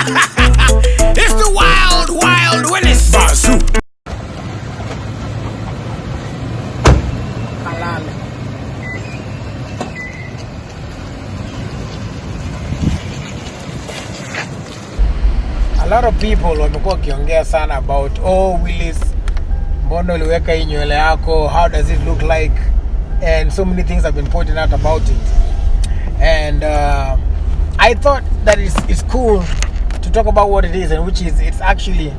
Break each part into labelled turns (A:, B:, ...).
A: It's the wild, wild Willis. Bazoo.
B: A lot of people wamekuwa wakiongea sana about Willis, mbona uliweka hii nywele yako, how does it look like, and so many things have been pointed out about it. And I thought that it's cool to talk about what it is, and which is it's actually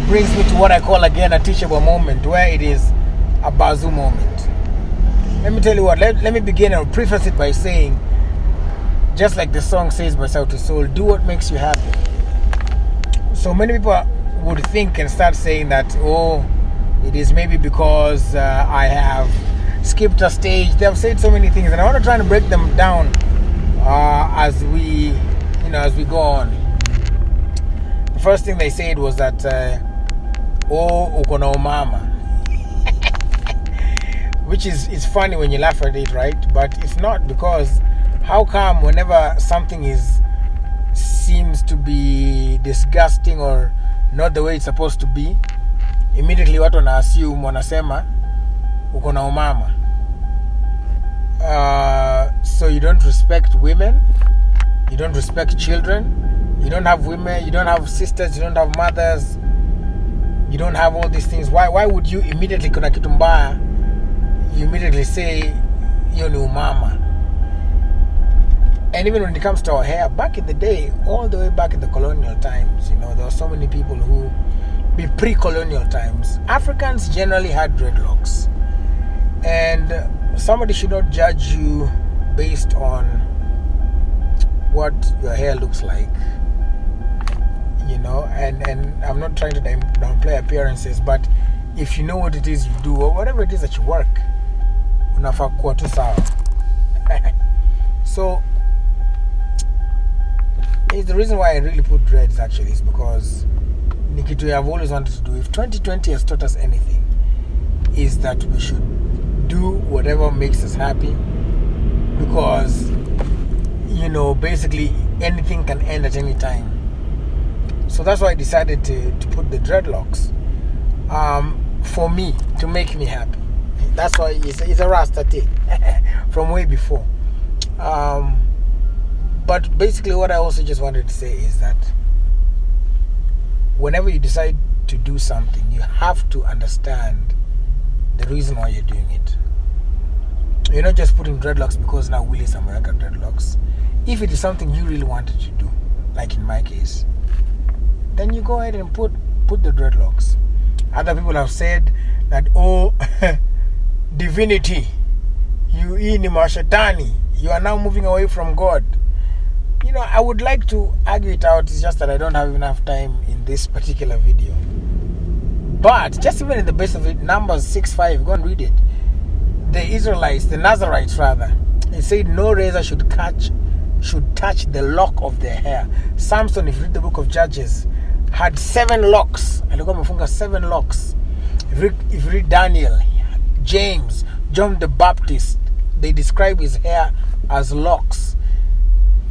B: brings me to what I call again a teachable moment, where it is a Bazoo moment. Let me tell you what, let me begin and preface it by saying, just like the song says by South to Soul, do what makes you happy. So many people would think and start saying that, it is maybe because I have skipped a stage. They have said so many things, and I want to try to break them down as we go on. The first thing they said was that, Okano Mama, which is funny when you laugh at it, right? But it's not, because how come whenever something seems to be disgusting or not the way it's supposed to be, immediately watu wana assume, wanasema Okano Mama. So you don't respect women, you don't respect children, you don't have women, you don't have sisters, you don't have mothers, you don't have all these things. Why would you immediately, kuna kitu mbaya, you immediately say hiyo ni umama? And even when it comes to our hair, back in the day, all the way back in the colonial times, there were so many people who, pre-colonial times, Africans generally had dreadlocks. And somebody should not judge you based on what your hair looks like, and I'm not trying to downplay appearances, but if you know what it is you do, or whatever it is that you work, unafaa kuwa tu sawa. So the reason why I really put dreads actually is because Nikitu, I've always wanted to do, if 2020 has taught us anything, is that we should do whatever makes us happy, because basically anything can end at any time. So that's why I decided to put the dreadlocks, for me, to make me happy. That's why it's a Rasta thing from way before. But basically what I also just wanted to say is that whenever you decide to do something, you have to understand the reason why you're doing it. You're not just putting dreadlocks because now Willis America dreadlocks. If it is something you really wanted to do, like in my case, then you go ahead and put the dreadlocks. Other people have said that, divinity, you ni mashetani, you are now moving away from God. I would like to argue it out. It's just that I don't have enough time in this particular video. But just even in the base of it, Numbers 6:5, go and read it. The Israelites, the Nazarites rather, they said no razor should touch the lock of their hair. Samson, if you read the book of Judges, had 7 locks. Alikuwa amefunga 7 locks. If you read Daniel, James, John the Baptist, they describe his hair as locks.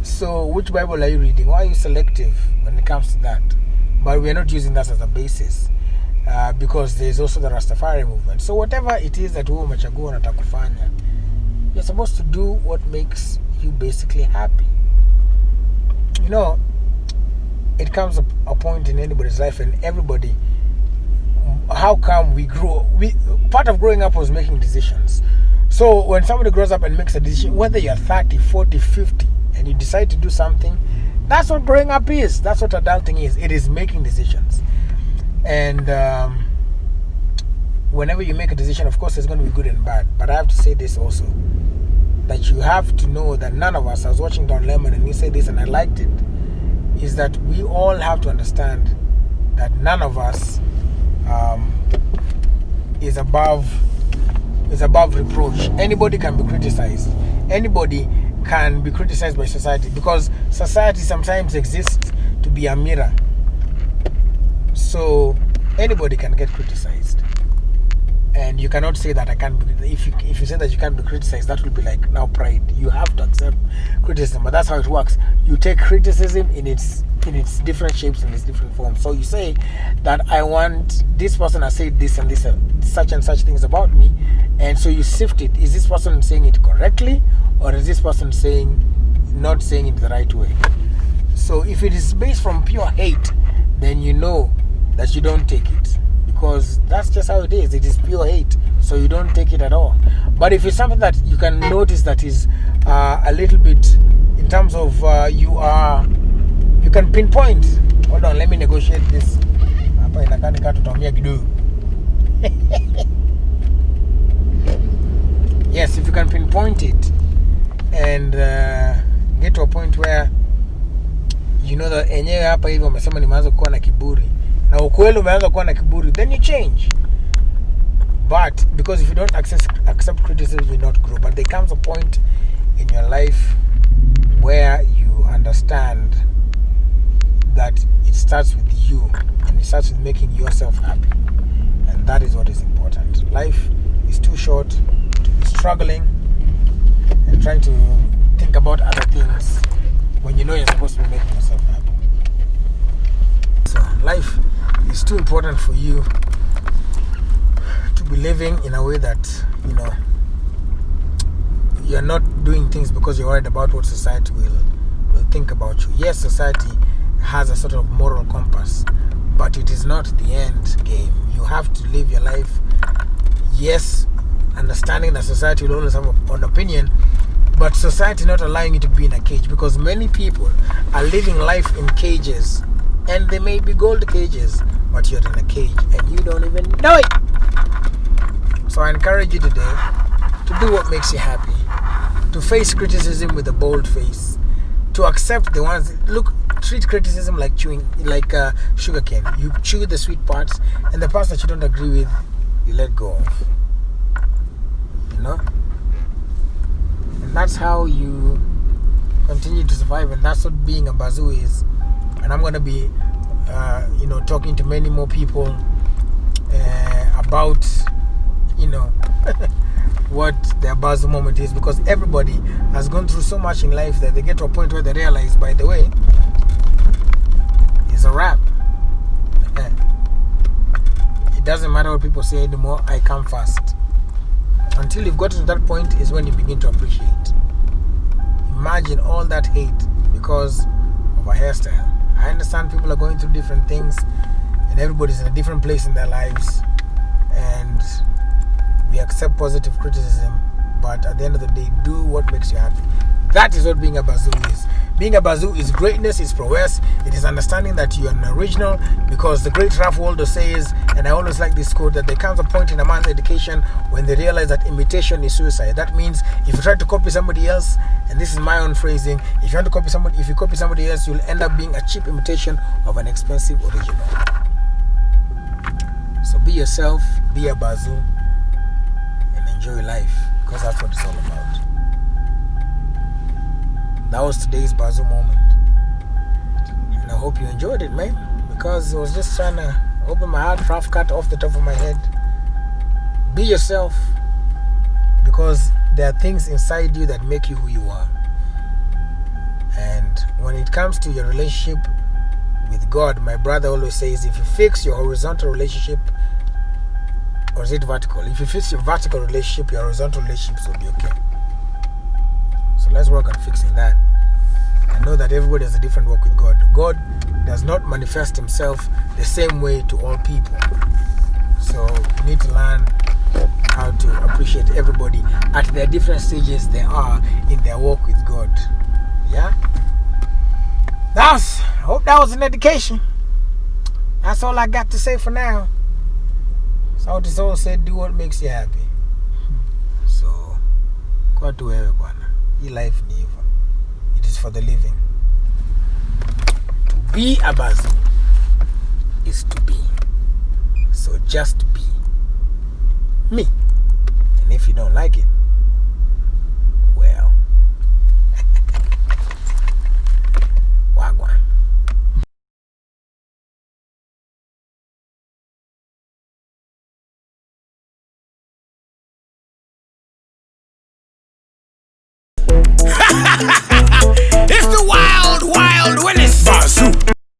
B: So which Bible are you reading? Why are you selective when it comes to that? But we are not using that as a basis, because there is also the Rastafari movement. So whatever it is that wewe umechagua unataka kufanya, you're supposed to do what makes you basically happy. It comes a point in anybody's life, and everybody, how come part of growing up was making decisions. So when somebody grows up and makes a decision, whether you're 30, 40, 50, and you decide to do something, that's what growing up is. That's what adulting is. It is making decisions. And whenever you make a decision, of course, it's going to be good and bad. But I have to say this also, that you have to know that none of us, I was watching Don Lemon and he said this and I liked it, is that we all have to understand that none of us is above reproach. Anybody can be criticized. Anybody can be criticized by society, because society sometimes exists to be a mirror. So anybody can get criticized. And you cannot say that I can't be, if you say that you can't be criticized, that will be like now pride. You have to accept criticism, but that's how it works. You take criticism in its different shapes and its different forms. So you say that I want, this person has said this and this such and such things about me, and so you sift it. Is this person saying it correctly, or is this person not saying it the right way? So if it is based from pure hate, then you know that you don't take it, because that's just how it is. It is pure hate, so you don't take it at all. But if it's something that you can notice that is a little bit in terms of you can pinpoint. Hold on, let me negotiate this. Yes, if you can pinpoint it and get to a point where you know that enyewe hapa hivi wamesema nimeanza kuwa na kiburi, na ukweli umeanza kuwa na kiburi, then you change. But because if you don't accept criticism, you will not grow. But there comes a point in your life where you understand that it starts with you, and it starts with making yourself happy, and that is what is important. Life is too short to be struggling and trying to think about other things when you know you're supposed to be making yourself happy. So life is too important for you to be living in a way that, you know, you're not doing things because you're worried about what society will think about you. Yes, society has a sort of moral compass, but it is not the end game. You have to live your life, yes, understanding that society will always have an opinion, but society not allowing you to be in a cage, because many people are living life in cages, and they may be gold cages, but you're in a cage and you don't even know it. So I encourage you today to do what makes you happy, to face criticism with a bold face, to accept the ones. Look, treat criticism like chewing, like sugar cane. You chew the sweet parts, and the parts that you don't agree with, you let go of. You know? And that's how you continue to survive, and that's what being a Bazoo is. And I'm going to be, talking to many more people about, what their Bazoo moment is, because everybody has gone through so much in life that they get to a point where they realize, by the way, it's a wrap. It doesn't matter what people say anymore. I come first. Until you've gotten to that point is when you begin to appreciate. Imagine all that hate because of a hairstyle. I understand people are going through different things, and everybody's in a different place in their lives, and we accept positive criticism, but at the end of the day, do what makes you happy. That is what being a Bazoo is. Being a Bazoo is greatness, is prowess. It is understanding that you are an original, because the great Ralph Waldo says, and I always like this quote, that there comes a point in a man's education when they realize that imitation is suicide. That means if you try to copy somebody else, and this is my own phrasing, if you copy somebody else, you'll end up being a cheap imitation of an expensive original. So be yourself, be a Bazoo, and enjoy life, because that's what it's all about. That was today's Bazoo moment, and I hope you enjoyed it, man, because I was just trying to open my heart, rough cut off the top of my head. Be yourself, because there are things inside you that make you who you are. And when it comes to your relationship with God, my brother always says, if you fix your horizontal relationship, or is it vertical? If you fix your vertical relationship, your horizontal relationships will be okay. So let's work on fixing that. I know that everybody has a different walk with God. God does not manifest himself the same way to all people. So you need to learn how to appreciate everybody at their different stages they are in their walk with God. Yeah? I hope that was an education. That's all I got to say for now. So the soul said, do what makes you happy. So, kwa tu wewe bwana. Hii life ni hivyo. It is for the living. To be a Bazoo is to be. So just be me. And if you don't like it,